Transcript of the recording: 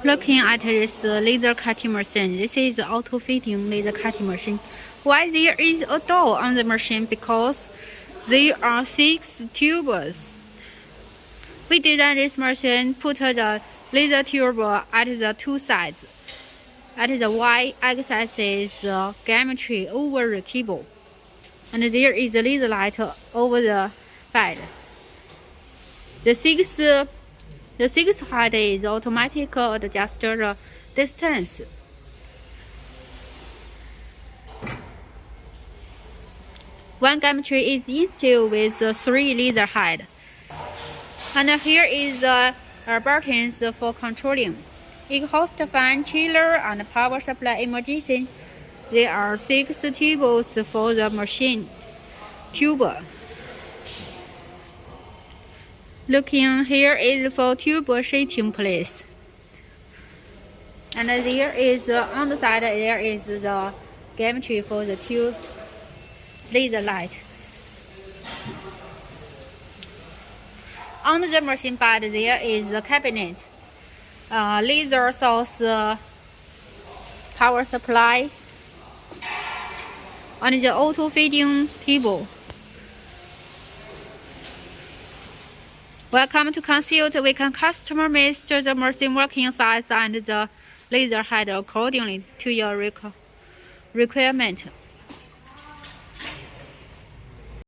Looking at this laser cutting machine, this is the auto-fitting laser cutting machine. Why there is a door on the machine? Because there are 6 tubes. We designed this machine, put the laser tube at the 2 sides. At the y-axis is the geometry over the table, and there is the laser light over the bed. The sixth height is automatic adjust the distance. One geometry is installed with 3 laser heads. And here is the buttons for controlling. Exhaust fan, chiller, and power supply emergency. There are 6 tubes for the machine tube. Looking here is for tube shifting place. And there is on the side there is the geometry for the 2 laser light. On the machine bed there is the cabinet, laser source, power supply, and the auto feeding table. Welcome to consult. We can customize the machine working size and the laser head accordingly to your requirement.